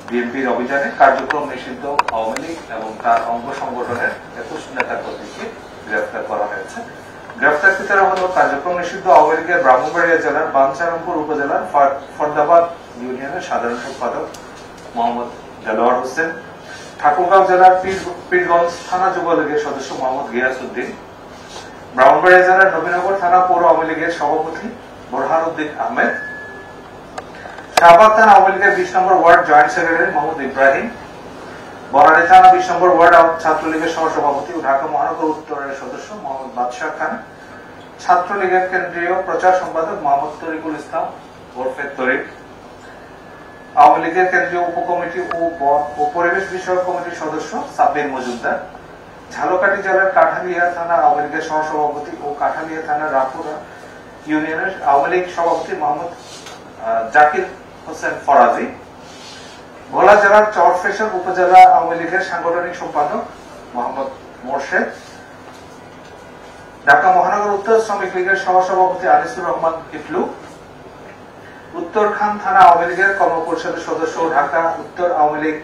বিএনপির অভিযানে কার্যক্রম নিষিদ্ধ আওয়ামী লীগ এবং তার অঙ্গ সংগঠনের 21 নেতা কর্মীকে গ্রেফতার করা হয়েছে। গ্রেফতারকৃতরা হল কার্যক্রম নিষিদ্ধ আওয়ামী লীগের ব্রাহ্মণবাড়িয়া জেলার বাঞ্ছারামপুর উপজেলার ফরদাবাদ ইউনিয়নের সাধারণ সম্পাদক মোহাম্মদ দেলোয়ার হোসেন, ঠাকুরগাঁও জেলার পীরগঞ্জ থানা যুবলীগের সদস্য মোহাম্মদ গিয়াসউদ্দিন, ব্রাহ্মণবাড়িয়া জেলার নবীনগর থানা পৌর আওয়ামী লীগের সভাপতি বোরহানউদ্দিন আহমেদ, শাহবাগ থানা আওয়ামী লীগের 20 নম্বর ward joint secretary Mohammad Ibrahim, বরানী থানা 20 নম্বর ওয়ার্ড ছাত্রলীগের সহসভাপতি ও ঢাকা মহানগর উত্তরের সদস্য মোহাম্মদ বাদশাহ খান, ছাত্রলীগের কেন্দ্রীয় প্রচার সম্পাদক মোহাম্মদ তরিকুল ইসলাম ওরফে তরিক, আওয়ামী লীগের কেন্দ্রীয় উপকমিটি ও বন ও পরিবেশ বিষয়ক কমিটির সদস্য সাব্বির মজুমদার, ঝালকাঠি জেলার কাঠালিয়া থানা আওয়ামী লীগের সহসভাপতি ও কাঠালিয়া থানার রামপুরা ইউনিয়নের আওয়ামী লীগ সভাপতি মোহাম্মদ জাকির হোসেন ফরাজি, ভোলা জেলার চরফেশন উপজেলা আওয়ামী লীগের সাংগঠনিক সম্পাদক মোহাম্মদ মোর্শেদ, ঢাকা মহানগর উত্তর শ্রমিক লীগের সহসভাপতি আনিসুর রহমান ইফলু, উত্তরখান থানা আওয়ামী লীগের কর্মপরিষদের সদস্য ও ঢাকা উত্তর আওয়ামী লীগ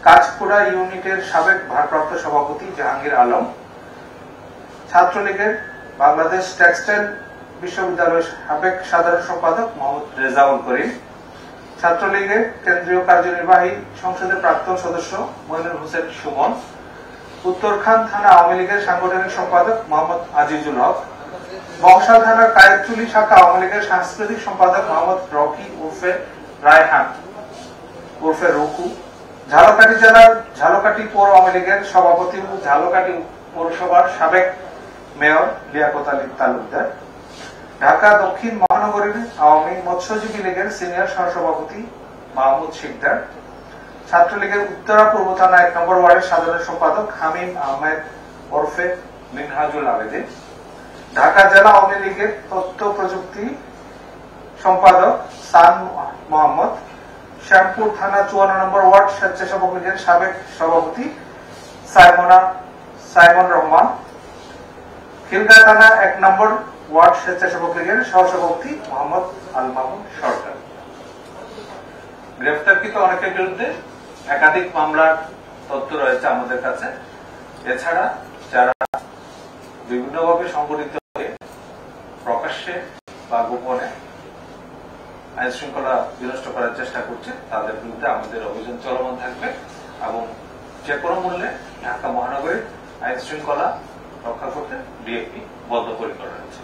কাজপুরা ইউনিটের সাবেক ভারপ্রাপ্ত সভাপতি জাহাঙ্গীর আলম, ছাত্রলীগের বাংলাদেশ টেক্সটাইল বিশ্ববিদ্যালয়ের সাবেক সাধারণ সম্পাদক মোহাম্মদ রেজাউল করিম, ছাত্রলীগের কেন্দ্রীয় কার্যনির্বাহী সংসদের প্রাক্তন সদস্য মইনুল হোসেন সুমন, উত্তরখান থানা আওয়ামী লীগের সাংগঠনিক সম্পাদক মোহাম্মদ আজিজুল হক, বংশাল থানার কায়েতচুলি শাখা আওয়ামী লীগের সাংস্কৃতিক সম্পাদক মোহাম্মদ রকি উর্ফে রায়হান উর্ফে রুকু, ঝালকাঠি জেলার ঝালকাঠি পৌর আওয়ামী লীগের সভাপতি ও ঝালকাঠি পৌরসভার সাবেক মেয়র লিয়াকত আলী তালুকদার, ঢাকা দক্ষিণ মহানগরীর আওয়ামী মৎস্যজীবী লীগের সিনিয়র সহসভাপতি মাহমুদ শিকদার, ছাত্রলীগের উত্তরা পূর্ব থানা 1 নম্বর ওয়ার্ডের সাধারণ সম্পাদক হামিম আহমেদ ওরফে মিনহাজুল আবেদিন, ঢাকা জেলা আওয়ামী লীগের তথ্য প্রযুক্তি সম্পাদক সান মোহাম্মদ, শ্যামপুর থানা 54 নম্বর ওয়ার্ড স্বেচ্ছাসেবক লীগের সাবেক সভাপতি সাইমন রহমান, খিলগাঁও থানা 1 নম্বর ওয়ার্ড স্বেচ্ছাসেবক লীগের সহসভাপতি মোহাম্মদ আল মামুন সরকার। গ্রেফতারকৃত অনেকের বিরুদ্ধে একাধিক মামলার তথ্য রয়েছে আমাদের কাছে। এছাড়া যারা বিভিন্নভাবে সংগঠিত হয়ে প্রকাশ্যে বা গোপনে আইন শৃঙ্খলা বিনষ্ট করার চেষ্টা করছে তাদের বিরুদ্ধে আমাদের অভিযান চলমান থাকবে এবং যে কোনো মূল্যে ঢাকা মহানগরীর আইন শৃঙ্খলা রক্ষা করতে ডিএপি বদ্ধপরিকর রয়েছে।